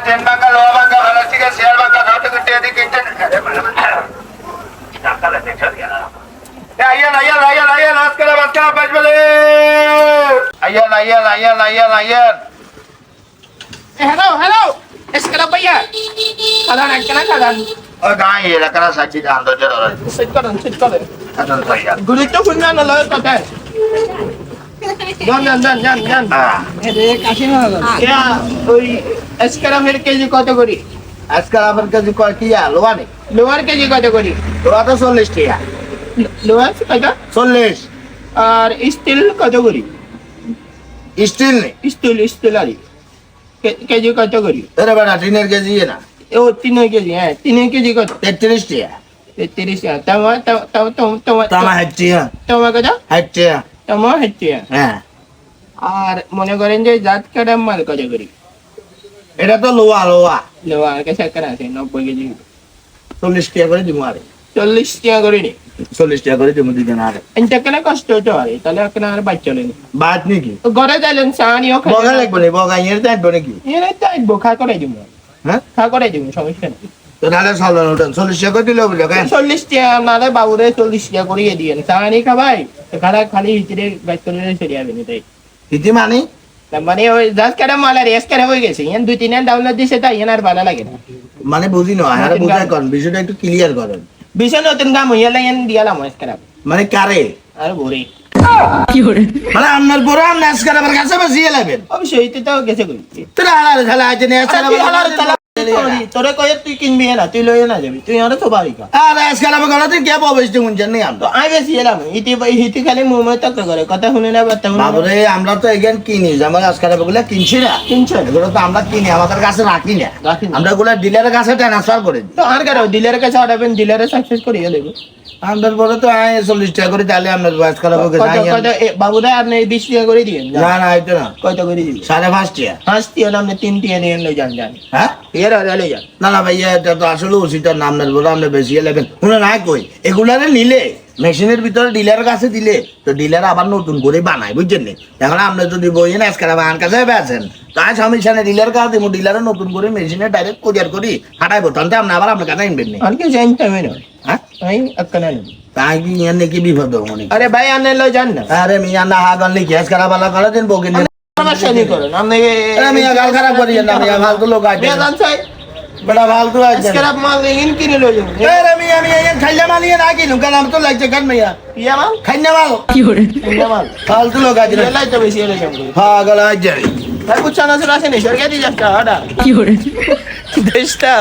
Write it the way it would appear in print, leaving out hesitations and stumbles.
Train বাঁকা লোহা বাঁকা ভালো থেকে শেয়ার বাঁকা ধরতে করতে এদিকে আইয়ান আইয়ান আইয়ান আইয়ান আজকাল বাচ্চা পাঁচ বলে Ian Ian Ian Ian Ian hello hello escala paya kadan akana kadan ও গায় এরা কারা সাজি দান তো জরা sit kadan আদন সাইয়া guri to kunna na lo kata jan হ্যাঁ ere kasin holo ya oi escala mer keji কত করি আজকাল আমার কাছে কয় কি লোহা নেই লোয়ার কেজি কত করি লোহা তো 40 টাকা লোয়ার কত 40 আর স্টিল কত করি স্টিল নেই স্টিল আরি কেজি কত করি আরে বেটা টিনের কেজি না ও 3 কেজি হ্যাঁ 3 কেজি কত 33 টাকা 33 টাকা তামা হাইটিয়া তোমা কত হাইটিয়া তোমা হচ্ছে হ্যাঁ আর মনে করেন যে জাত কাটা মাল কত করি এটা তো লোহা লোয়ার কাছে কেন আছে 90 কেজি 40 টাকা করে দিব আরে 40 টাকা করে নি 40 টাকা করে দিব দিবেন আরে এটা কেন কষ্ট হতো আরে তাহলে কেন আর বাইক চলে না বাত নাকি ঘরে যাইলেন সানিও বগা লাগবে না বগা এর দাঁত বনে কি এর তাই বোখা করে দিব হ্যাঁ খা করে দিব সমস্যা নেই তো নালে সালন ওঠেন 40 টাকা দিলে বলে কেন 40 টাকা নালে বাবুরে 40 টাকা করিয়ে দিয়েন সানি খাবাই খালা খালি হিচড়ে বাইক করে চলে যাবে না তাই ইতি মানে মানে ওই জাত কাটা মাল আর এস কাটা হয়ে গেছে ইয়ান 2-3 ডাউনলোড দিছে তাই ইয়ান আর ভালো লাগে না মানে বুঝি না আরে বুঝাই কোন বিষয়টা একটু ক্লিয়ার করেন বিশন নতুন কাম হইয়া লাইন দিয়ালাম এস কাটা মানে কারে আর ভরে মানে আপনার বড় আপনি আজকাল আমার কাছে বসিয়ে লাগবেন অবশ্যই তুই তো গেছে কই তোরা হালাল খেলা আছে না আজকাল তোরে কই তুই কিনবি না তুই লইয়া না যাবি তুই আর তো বাড়ি কা আরে আজকাল আমার গলাতে কে প্রবেশ দিমুন জানি তো আমরা আই বেশি এলাম ইতি খালি মুমে তক করে কথা শুনে না বাতা শুনে বাবুরে আমরা তো এখান কিনি যেমন আজকাল বলে কিনছি না কিনছো এগুলো তো আমরা কিনি আমাদের কাছে রাখি না রাখি না। আমরা গুলো ডিলারের কাছে ট্রান্সফার করে দিই তো আর কারো ডিলারের কাছে অর্ডার ডিলারে সাকসেস করিয়ে দেবো আমাদের বলে তো 40 টাকা করে তাহলে আমরা আজকাল বাবুরা আপনি 20 টাকা করে দিয়েন না না এটা না কত করে দিবি 5.5 টাকা 5 টাকা আপনি 3 টাকা নিয়ে লই যান হ্যাঁ এর আর লই যান না না ভাইয়া এটা তো আসলে উচিত নাম না বলে আমরা বেশি লাগেন শুনে না কই এগুলারে নিলে মেশিনের ভিতরে ডিলারের কাছে দিলে তো ডিলার আবার নতুন করে বানায় বুঝছেন নি এখন আমরা যদি বই না আজকাল আমার কাছে বেছেন তাই সমস্যা ডিলার কাছে দিব ডিলারে নতুন করে মেশিনে ডাইরেক্ট কুরিয়ার করি হাঁটাইবো তাহলে আপনি আবার আপনার কাছে আনবেন না আর কি জানতে হবে না হ্যাঁ আমি আক্কানা নেব তাই কি ইয়ার নাকি বিপদ মনে আরে ভাই আনে লই যান না আরে মিয়া না হাগাল নাকি আজকাল বালা করে দিন বকে সমস্যা নেই করেন আপনি আরে মিয়া গাল খারাপ করি না মিয়া ফালতু লোক আছে মিয়া জান চাই বড় ফালতু আছে স্ক্র্যাপ মাল ইন কিনে লই যান আরে মিয়া মিয়া খাইলা মালিয়ে না কিনু কেন আমি তো লাগছে কেন মিয়া ইয়া মাল খাইনা মাল ইয়া মাল ফালতু লোক আছে এলাই তো বেশি এলাই যাম পাগল আছে ভাই বুঝছ না আসে নি সরকারি যাচ্ছে আডা কি করে দেশটা